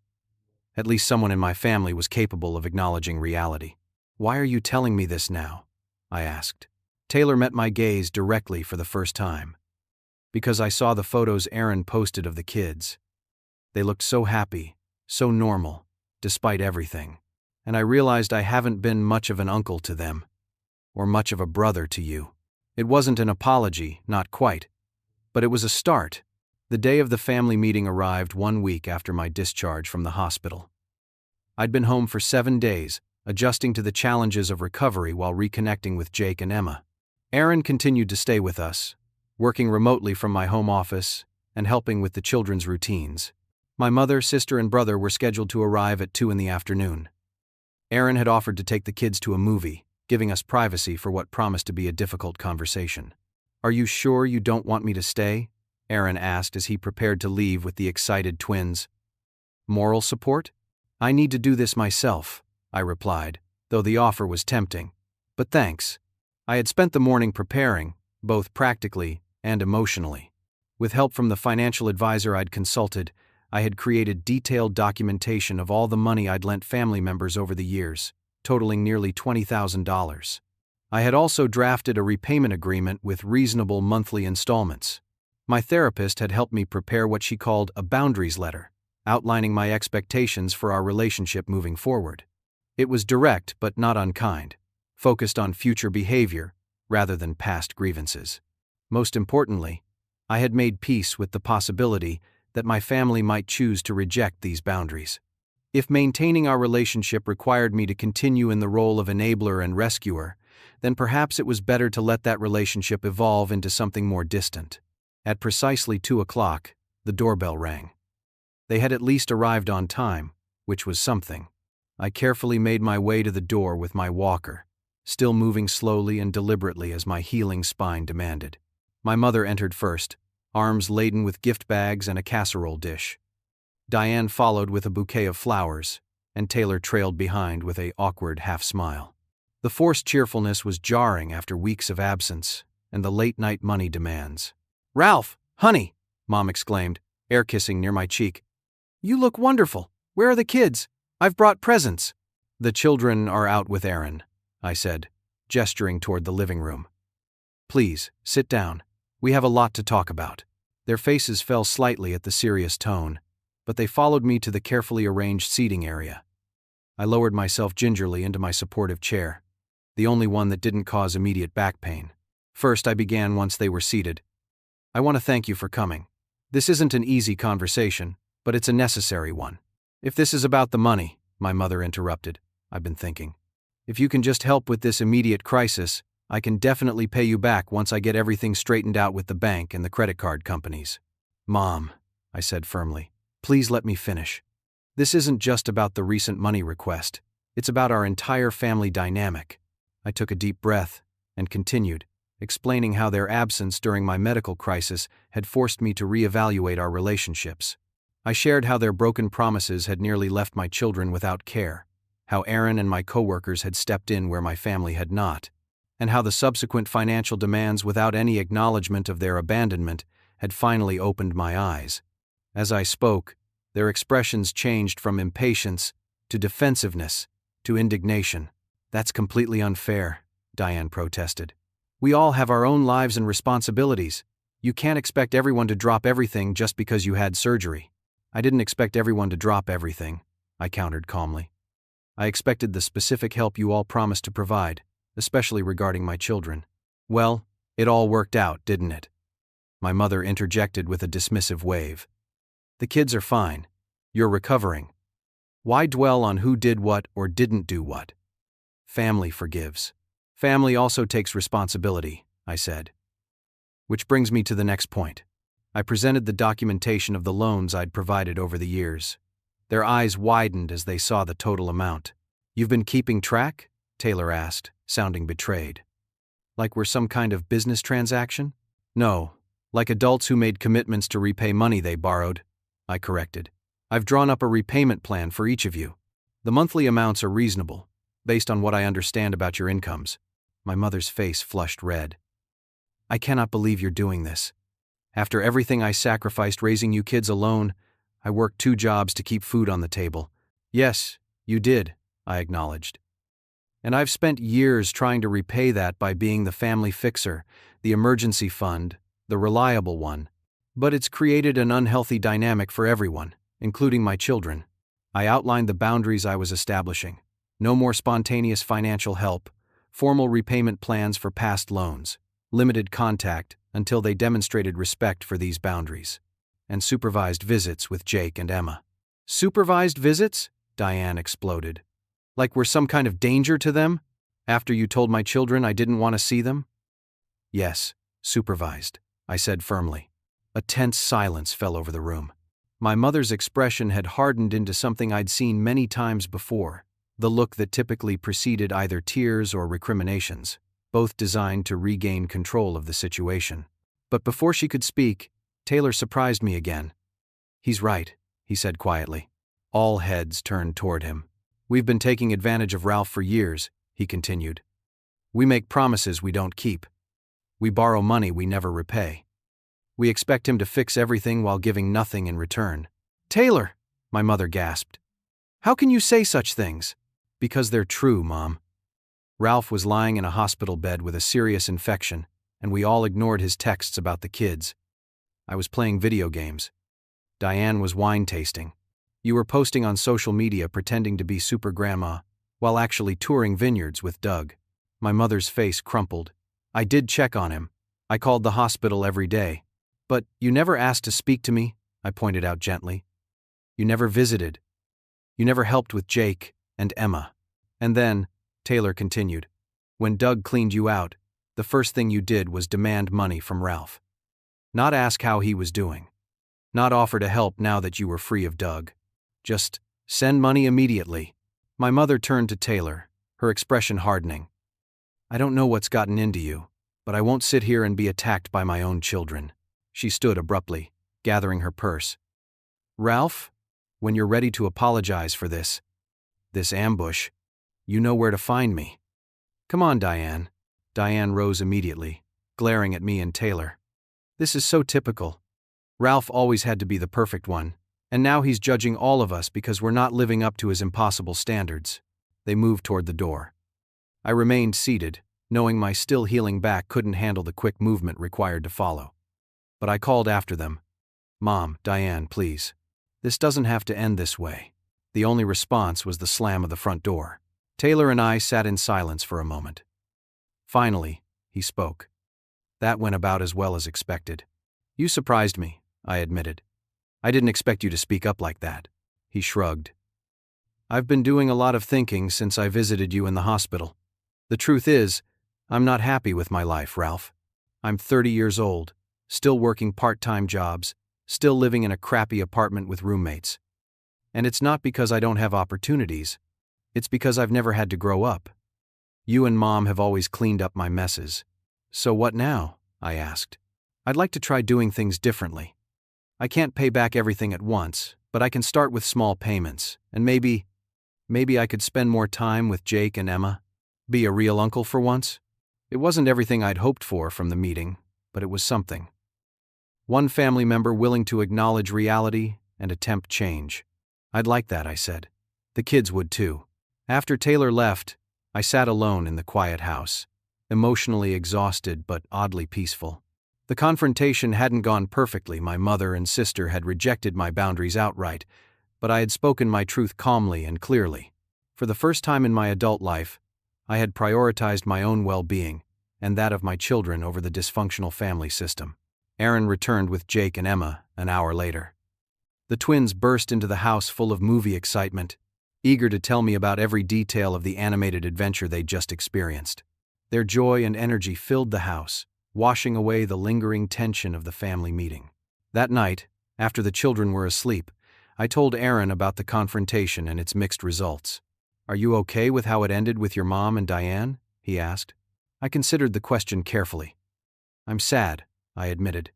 At least someone in my family was capable of acknowledging reality. "Why are you telling me this now?" I asked. Taylor met my gaze directly for the first time. "Because I saw the photos Aaron posted of the kids. They looked so happy, so normal, despite everything. And I realized I haven't been much of an uncle to them. Or much of a brother to you." It wasn't an apology, not quite. But it was a start. The day of the family meeting arrived 1 week after my discharge from the hospital. I'd been home for 7 days, adjusting to the challenges of recovery while reconnecting with Jake and Emma. Aaron continued to stay with us, working remotely from my home office and helping with the children's routines. My mother, sister, and brother were scheduled to arrive at 2 in the afternoon. Aaron had offered to take the kids to a movie, giving us privacy for what promised to be a difficult conversation. "Are you sure you don't want me to stay?" Aaron asked as he prepared to leave with the excited twins. "Moral support? I need to do this myself," I replied, though the offer was tempting. "But thanks." I had spent the morning preparing, both practically and emotionally. With help from the financial advisor I'd consulted, I had created detailed documentation of all the money I'd lent family members over the years, totaling nearly $20,000. I had also drafted a repayment agreement with reasonable monthly installments. My therapist had helped me prepare what she called a boundaries letter, outlining my expectations for our relationship moving forward. It was direct but not unkind, focused on future behavior rather than past grievances. Most importantly, I had made peace with the possibility that my family might choose to reject these boundaries. If maintaining our relationship required me to continue in the role of enabler and rescuer, then perhaps it was better to let that relationship evolve into something more distant. At precisely 2 o'clock, the doorbell rang. They had at least arrived on time, which was something. I carefully made my way to the door with my walker, still moving slowly and deliberately as my healing spine demanded. My mother entered first, arms laden with gift bags and a casserole dish. Diane followed with a bouquet of flowers, and Taylor trailed behind with an awkward half-smile. The forced cheerfulness was jarring after weeks of absence and the late-night money demands. "Ralph, honey," Mom exclaimed, air-kissing near my cheek. "You look wonderful. Where are the kids? I've brought presents." "The children are out with Aaron," I said, gesturing toward the living room. "Please, sit down. We have a lot to talk about." Their faces fell slightly at the serious tone, but they followed me to the carefully arranged seating area. I lowered myself gingerly into my supportive chair, the only one that didn't cause immediate back pain. First, I began once they were seated. "I want to thank you for coming. This isn't an easy conversation, but it's a necessary one." "If this is about the money," my mother interrupted, "I've been thinking. If you can just help with this immediate crisis, I can definitely pay you back once I get everything straightened out with the bank and the credit card companies." "Mom," I said firmly, "please let me finish. This isn't just about the recent money request. It's about our entire family dynamic. I took a deep breath and continued, explaining how their absence during my medical crisis had forced me to reevaluate our relationships. I shared how their broken promises had nearly left my children without care, how Aaron and my coworkers had stepped in where my family had not, and how the subsequent financial demands without any acknowledgement of their abandonment had finally opened my eyes. As I spoke, their expressions changed from impatience to defensiveness to indignation. "That's completely unfair," Diane protested. "We all have our own lives and responsibilities. You can't expect everyone to drop everything just because you had surgery." "I didn't expect everyone to drop everything," I countered calmly. "I expected the specific help you all promised to provide, especially regarding my children." "Well, it all worked out, didn't it?" My mother interjected with a dismissive wave. "The kids are fine. You're recovering. Why dwell on who did what or didn't do what? Family forgives. Family also takes responsibility," I said. Which brings me to the next point. I presented the documentation of the loans I'd provided over the years. Their eyes widened as they saw the total amount. "You've been keeping track?" Taylor asked, sounding betrayed. "Like we're some kind of business transaction?" "No, like adults who made commitments to repay money they borrowed," I corrected. "I've drawn up a repayment plan for each of you. The monthly amounts are reasonable, based on what I understand about your incomes." My mother's face flushed red. "I cannot believe you're doing this. After everything I sacrificed raising you kids alone, I worked 2 jobs to keep food on the table." "Yes, you did," I acknowledged. "And I've spent years trying to repay that by being the family fixer, the emergency fund, the reliable one. But it's created an unhealthy dynamic for everyone, including my children." I outlined the boundaries I was establishing. No more spontaneous financial help, formal repayment plans for past loans, limited contact until they demonstrated respect for these boundaries, and supervised visits with Jake and Emma. "Supervised visits?" Diane exploded. "Like we're some kind of danger to them? After you told my children I didn't want to see them?" "Yes, supervised," I said firmly. A tense silence fell over the room. My mother's expression had hardened into something I'd seen many times before, the look that typically preceded either tears or recriminations, both designed to regain control of the situation. But before she could speak, Taylor surprised me again. "He's right," he said quietly. All heads turned toward him. "We've been taking advantage of Ralph for years," he continued. "We make promises we don't keep. We borrow money we never repay. We expect him to fix everything while giving nothing in return." "Taylor," my mother gasped. "How can you say such things?" "Because they're true, Mom. Ralph was lying in a hospital bed with a serious infection, and we all ignored his texts about the kids. I was playing video games. Diane was wine tasting. You were posting on social media pretending to be super grandma, while actually touring vineyards with Doug." My mother's face crumpled. "I did check on him. I called the hospital every day. But you never asked to speak to me," I pointed out gently. "You never visited. You never helped with Jake and Emma. And then," Taylor continued, "when Doug cleaned you out, the first thing you did was demand money from Ralph. Not ask how he was doing. Not offer to help now that you were free of Doug. Just send money immediately." My mother turned to Taylor, her expression hardening. "I don't know what's gotten into you, but I won't sit here and be attacked by my own children." She stood abruptly, gathering her purse. "Ralph, when you're ready to apologize for this ambush, you know where to find me." "Come on, Diane." Diane rose immediately, glaring at me and Taylor. "This is so typical. Ralph always had to be the perfect one, and now he's judging all of us because we're not living up to his impossible standards." They moved toward the door. I remained seated, knowing my still healing back couldn't handle the quick movement required to follow. But I called after them. "Mom, Diane, please. This doesn't have to end this way." The only response was the slam of the front door. Taylor and I sat in silence for a moment. Finally, he spoke. "That went about as well as expected." "You surprised me," I admitted. "I didn't expect you to speak up like that." He shrugged. "I've been doing a lot of thinking since I visited you in the hospital. The truth is, I'm not happy with my life, Ralph. I'm 30 years old, still working part-time jobs, still living in a crappy apartment with roommates. And it's not because I don't have opportunities. It's because I've never had to grow up. You and Mom have always cleaned up my messes. So what now? I asked. I'd like to try doing things differently. I can't pay back everything at once, but I can start with small payments, and maybe I could spend more time with Jake and Emma. Be a real uncle for once? It wasn't everything I'd hoped for from the meeting, but it was something. One family member willing to acknowledge reality and attempt change. I'd like that, I said. The kids would too. After Taylor left, I sat alone in the quiet house, emotionally exhausted but oddly peaceful. The confrontation hadn't gone perfectly. My mother and sister had rejected my boundaries outright, but I had spoken my truth calmly and clearly. For the first time in my adult life, I had prioritized my own well-being and that of my children over the dysfunctional family system. Aaron returned with Jake and Emma an hour later. The twins burst into the house full of movie excitement, eager to tell me about every detail of the animated adventure they'd just experienced. Their joy and energy filled the house, washing away the lingering tension of the family meeting. That night, after the children were asleep, I told Aaron about the confrontation and its mixed results. "Are you okay with how it ended with your mom and Diane?" he asked. I considered the question carefully. "I'm sad," I admitted.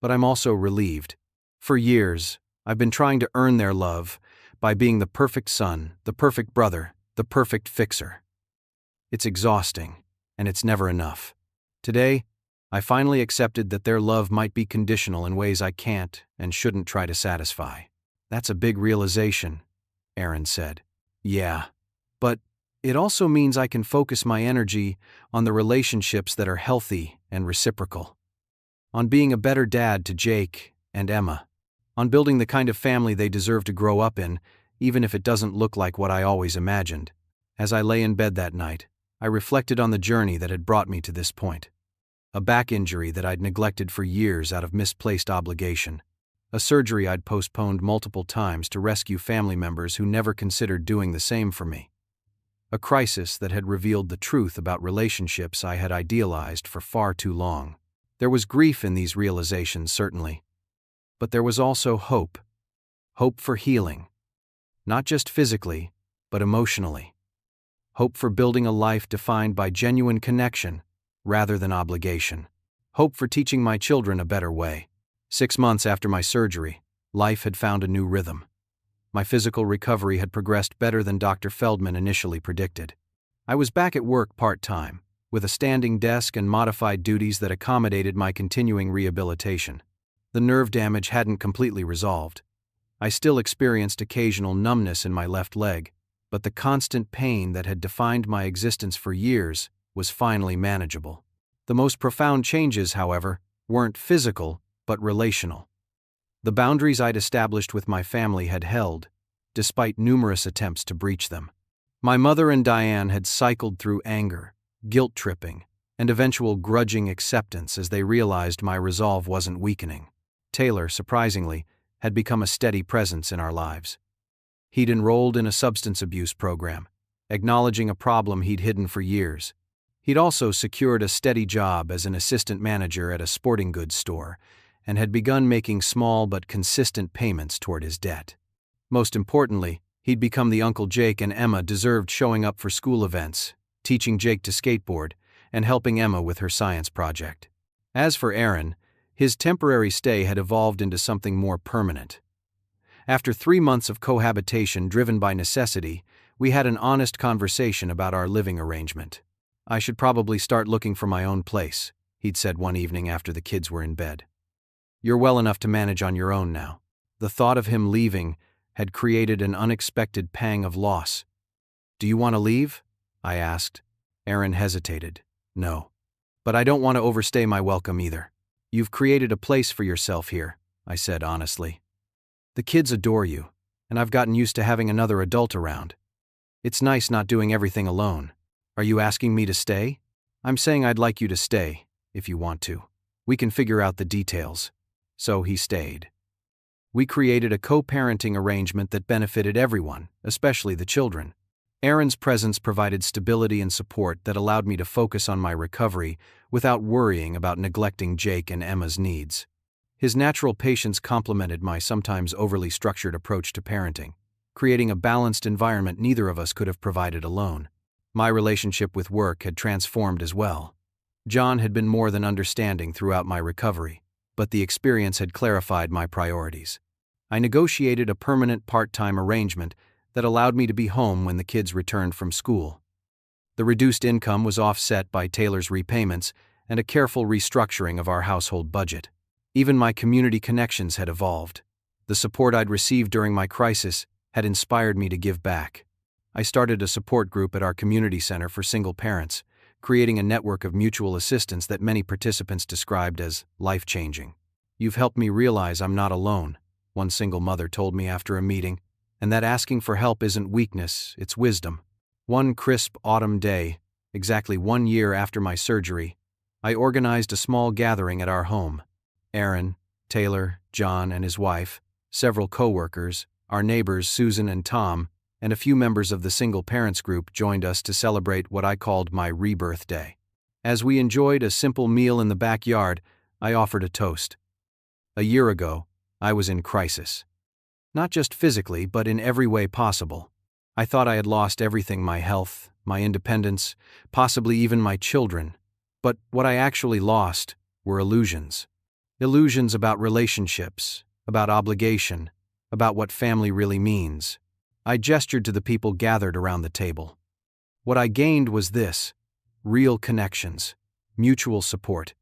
"But I'm also relieved. For years, I've been trying to earn their love by being the perfect son, the perfect brother, the perfect fixer. It's exhausting, and it's never enough. Today, I finally accepted that their love might be conditional in ways I can't and shouldn't try to satisfy." "That's a big realization," Aaron said. "Yeah, but it also means I can focus my energy on the relationships that are healthy and reciprocal. On being a better dad to Jake and Emma. On building the kind of family they deserve to grow up in, even if it doesn't look like what I always imagined." As I lay in bed that night, I reflected on the journey that had brought me to this point. A back injury that I'd neglected for years out of misplaced obligation. A surgery I'd postponed multiple times to rescue family members who never considered doing the same for me. A crisis that had revealed the truth about relationships I had idealized for far too long. There was grief in these realizations, certainly. But there was also hope. Hope for healing. Not just physically, but emotionally. Hope for building a life defined by genuine connection, rather than obligation. Hope for teaching my children a better way. 6 months after my surgery, life had found a new rhythm. My physical recovery had progressed better than Dr. Feldman initially predicted. I was back at work part-time, with a standing desk and modified duties that accommodated my continuing rehabilitation. The nerve damage hadn't completely resolved. I still experienced occasional numbness in my left leg, but the constant pain that had defined my existence for years was finally manageable. The most profound changes, however, weren't physical, but relational. The boundaries I'd established with my family had held, despite numerous attempts to breach them. My mother and Diane had cycled through anger, guilt-tripping, and eventual grudging acceptance as they realized my resolve wasn't weakening. Taylor, surprisingly, had become a steady presence in our lives. He'd enrolled in a substance abuse program, acknowledging a problem he'd hidden for years. He'd also secured a steady job as an assistant manager at a sporting goods store, and had begun making small but consistent payments toward his debt. Most importantly, he'd become the Uncle Jake and Emma deserved, showing up for school events, teaching Jake to skateboard, and helping Emma with her science project. As for Aaron, his temporary stay had evolved into something more permanent. After 3 months of cohabitation driven by necessity, we had an honest conversation about our living arrangement. "I should probably start looking for my own place," he'd said one evening after the kids were in bed. "You're well enough to manage on your own now." The thought of him leaving had created an unexpected pang of loss. "Do you want to leave?" I asked. Aaron hesitated. "No. But I don't want to overstay my welcome either. You've created a place for yourself here," I said honestly. "The kids adore you, and I've gotten used to having another adult around. It's nice not doing everything alone. Are you asking me to stay?" "I'm saying I'd like you to stay, if you want to. We can figure out the details." So he stayed. We created a co-parenting arrangement that benefited everyone, especially the children. Aaron's presence provided stability and support that allowed me to focus on my recovery without worrying about neglecting Jake and Emma's needs. His natural patience complemented my sometimes overly structured approach to parenting. creating a balanced environment neither of us could have provided alone. My relationship with work had transformed as well. John had been more than understanding throughout my recovery, but the experience had clarified my priorities. I negotiated a permanent part-time arrangement that allowed me to be home when the kids returned from school. The reduced income was offset by Taylor's repayments and a careful restructuring of our household budget. Even my community connections had evolved. The support I'd received during my crisis had inspired me to give back. I started a support group at our community center for single parents, creating a network of mutual assistance that many participants described as life-changing. "You've helped me realize I'm not alone," one single mother told me after a meeting, "and that asking for help isn't weakness, it's wisdom." One crisp autumn day, exactly 1 year after my surgery, I organized a small gathering at our home. Aaron, Taylor, John, and his wife, several co-workers, our neighbors Susan and Tom, and a few members of the single parents group joined us to celebrate what I called my rebirth day. As we enjoyed a simple meal in the backyard, I offered a toast. A year ago, I was in crisis. Not just physically, but in every way possible. I thought I had lost everything: my health, my independence, possibly even my children. But what I actually lost were illusions. Illusions about relationships, about obligation, about what family really means. I gestured to the people gathered around the table. What I gained was this: real connections, mutual support,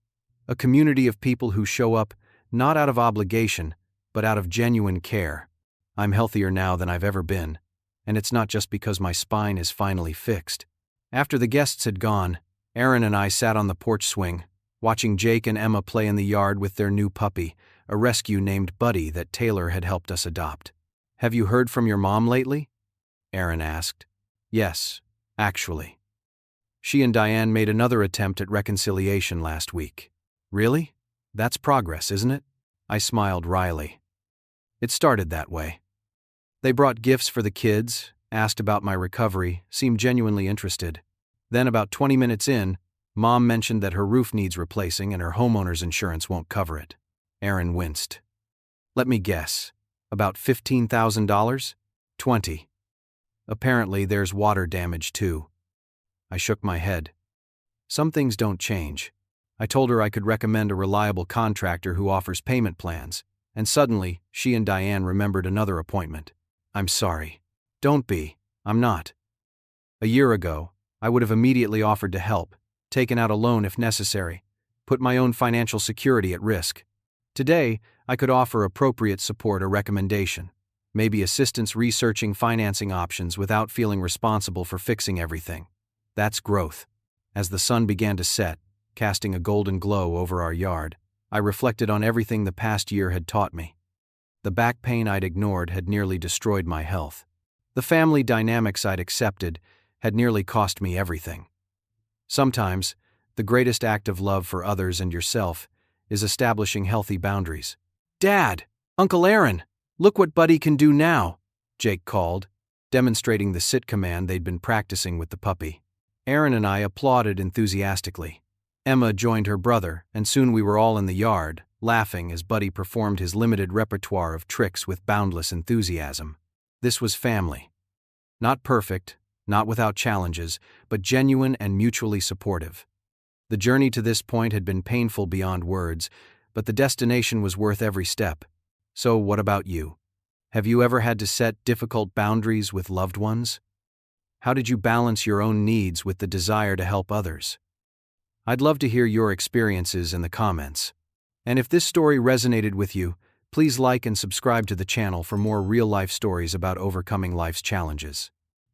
a community of people who show up not out of obligation, but out of genuine care. I'm healthier now than I've ever been, and it's not just because my spine is finally fixed. After the guests had gone, Aaron and I sat on the porch swing, watching Jake and Emma play in the yard with their new puppy, a rescue named Buddy that Taylor had helped us adopt. "Have you heard from your mom lately?" Aaron asked. "Yes, actually. She and Diane made another attempt at reconciliation last week." "Really? That's progress, isn't it?" I smiled wryly. "It started that way. They brought gifts for the kids, asked about my recovery, seemed genuinely interested. Then about 20 minutes in, Mom mentioned that her roof needs replacing and her homeowner's insurance won't cover it." Aaron winced. "Let me guess. About $15,000? 20. Apparently there's water damage too." I shook my head. "Some things don't change." I told her I could recommend a reliable contractor who offers payment plans, and suddenly she and Diane remembered another appointment. "I'm sorry." "Don't be. I'm not." A year ago, I would have immediately offered to help, taken out a loan if necessary, put my own financial security at risk. Today, I could offer appropriate support or recommendation, maybe assistance researching financing options without feeling responsible for fixing everything. That's growth. As the sun began to set, casting a golden glow over our yard, I reflected on everything the past year had taught me. The back pain I'd ignored had nearly destroyed my health. The family dynamics I'd accepted had nearly cost me everything. Sometimes, the greatest act of love for others and yourself is establishing healthy boundaries. "Dad! Uncle Aaron! Look what Buddy can do now!" Jake called, demonstrating the sit command they'd been practicing with the puppy. Aaron and I applauded enthusiastically. Emma joined her brother, and soon we were all in the yard, laughing as Buddy performed his limited repertoire of tricks with boundless enthusiasm. This was family. Not perfect, not without challenges, but genuine and mutually supportive. The journey to this point had been painful beyond words, but the destination was worth every step. So what about you? Have you ever had to set difficult boundaries with loved ones? How did you balance your own needs with the desire to help others? I'd love to hear your experiences in the comments. And if this story resonated with you, please like and subscribe to the channel for more real-life stories about overcoming life's challenges.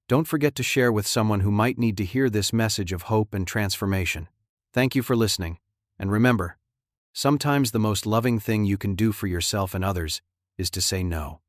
Don't forget to share with someone who might need to hear this message of hope and transformation. Thank you for listening, and remember, sometimes the most loving thing you can do for yourself and others is to say no.